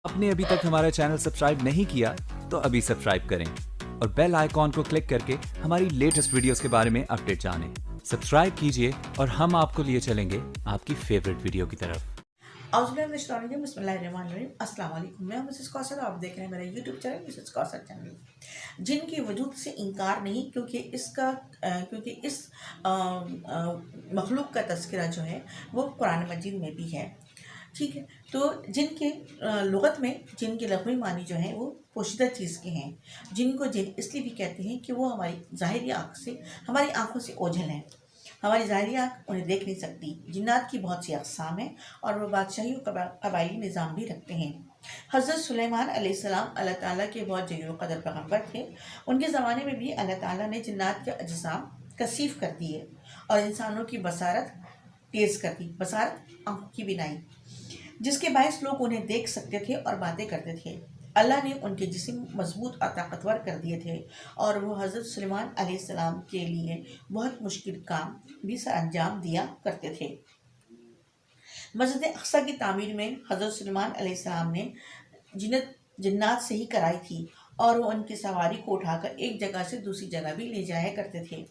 आपने अभी तक हमारा चैनल सब्सक्राइब नहीं किया तो अभी सब्सक्राइब करें और बेल आइकॉन को क्लिक करके हमारी लेटेस्ट वीडियोस के बारे में अपडेट जानें। सब्सक्राइब कीजिए और हम आपको लिए चलेंगे आपकी फेवरेट वीडियो की तरफ। अस्सलाम वालेकुम, मैं मिसेस कौसर, आप देख रहे हैं मेरा YouTube channel Mrs Kausar channel. जिनकी वजूद से इनकार नहीं, क्योंकि इस मखलूक का तज़किरा जो है वो कुरान मजीद में भी है। ठीक है, तो जिनके लुगत में जिनके लफ़्ज़ी मानी जो है वो पोशीदा चीज़ के हैं, जिनको जिन इसलिए भी कहते हैं कि वो हमारी आँखों से ओझल हैं। हमारी ज़ाहिरी आँख उन्हें देख नहीं सकती। जिन्नात की बहुत सी अक़साम हैं और वो बादशाही और कबायली निज़ाम भी रखते हैं। हज़रत सुलेमान अलैहिस्सलाम अल्लाह ताला के बहुत जलील क़द्र पैगम्बर थे। उनके ज़माने में भी अल्लाह ताला ने जिन्नात के अजसाम कसीफ़ कर दिए और इंसानों की बसारत तेज़ कर दी। बसारत आँखों की बिनाई, जिसके बायस लोग उन्हें देख सकते थे और बातें करते थे। अल्लाह ने उनके जिस्म मजबूत और ताकतवर कर दिए थे और वो हज़रत सुलेमान अलैहिस्सलाम के लिए बहुत मुश्किल काम भी सर अंजाम दिया करते थे। मस्जिद अक़सा की तामीर में हज़रत सुलेमान अलैहिस्सलाम ने जिन्नात से ही कराई थी और वो उनकी सवारी को उठाकर एक जगह से दूसरी जगह भी ले जाया करते थे।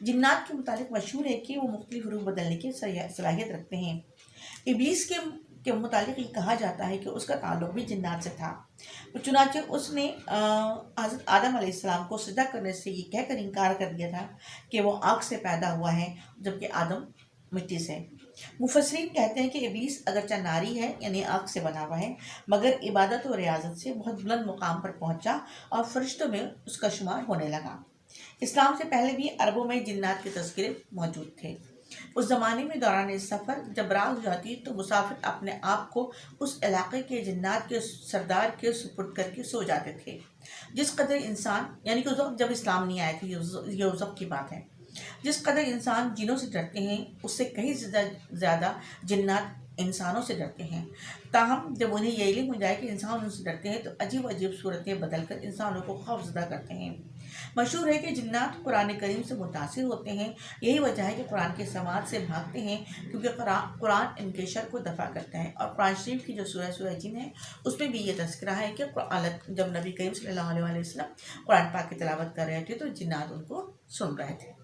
जिन्नात के मुतालिक मशहूर है कि वो मुख्तलिफ रूप बदलने की सलाहियत रखते हैं। इब्लीस के मुतालिक ये कहा जाता है कि उसका ताल्लुक भी जिन्नात से था। तो चुनांचे उसने हज़रत आदम अलैहिस्सलाम को सजदा करने से ये कहकर इनकार कर दिया था कि वो आग से पैदा हुआ है, जबकि आदम मिट्टी से। मुफस्सिरीन कहते हैं कि इब्लीस अगरचे नारी है, यानी आग से बना हुआ है, मगर इबादत और रियाजत से बहुत बुलंद मुकाम पर पहुंचा और फरिश्तों में उसका शुमार होने लगा। इस्लाम से पहले भी अरबों में जिन्नात के तज़किरे मौजूद थे। उस ज़माने में दौरान सफ़र जब रात हो जाती तो मुसाफिर अपने आप को उस इलाके के जिन्नात के सरदार के सुपुर्द करके सो जाते थे। जिस कदर इंसान, यानी कि उस वक्त जब इस्लाम नहीं आया था, ये उस वक्त की बात है, जिस कदर इंसान जिनों से डरते हैं उससे कहीं ज़्यादा जिन्नात इंसानों से डरते हैं। ताहम जब उन्हें यह इल्म हो जाए कि इंसान उनसे डरते हैं तो अजीब अजीब सूरतें बदल कर इंसानों को खौफज़दा करते हैं। मशहूर है कि जिन्नात कुरान करीम से मुतासिर होते हैं। यही वजह है कि कुरान के समाज से भागते हैं, क्योंकि कुरान इनके शर को दफ़ा करता है। और कुरान शरीफ की जो सूरह जिन है उसमें भी ये तज़किरा है कि जब नबी करीम सल्लल्लाहु अलैहि वसल्लम कुरान पाक की तिलावत कर रहे थे तो जिन्नात उनको सुन रहे थे।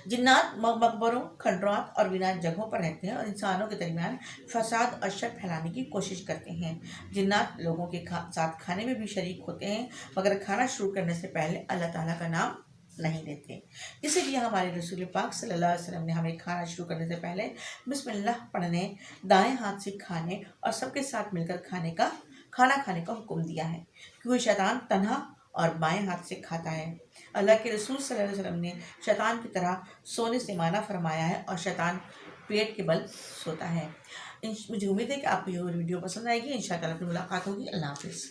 जिन्नात मकबरों, खंडरात और वीरान जगहों पर रहते हैं और इंसानों के दरमियान फसाद और शर फैलाने की कोशिश करते हैं। जिन्नात लोगों के साथ खाने में भी शरीक होते हैं, मगर खाना शुरू करने से पहले अल्लाह ताला का नाम नहीं लेते। इसीलिए हमारे रसूल पाक सल्लल्लाहु अलैहि वसल्लम ने हमें खाना शुरू करने से पहले बिस्मिल्लाह पढ़ने, दाएं हाथ से खाने और सबके साथ मिलकर खाना खाने का हुक्म दिया है, क्योंकि शैतान तन्हा और बाएं हाथ से खाता है। अल्लाह के रसूल सल्लल्लाहु अलैहि वसल्लम ने शैतान की तरह सोने से माना फरमाया है और शैतान पेट के बल सोता है। मुझे उम्मीद है कि आपको ये वीडियो पसंद आएगी। इंशाअल्लाह फिर मुलाकात होगी। अल्लाह हाफ़िज़।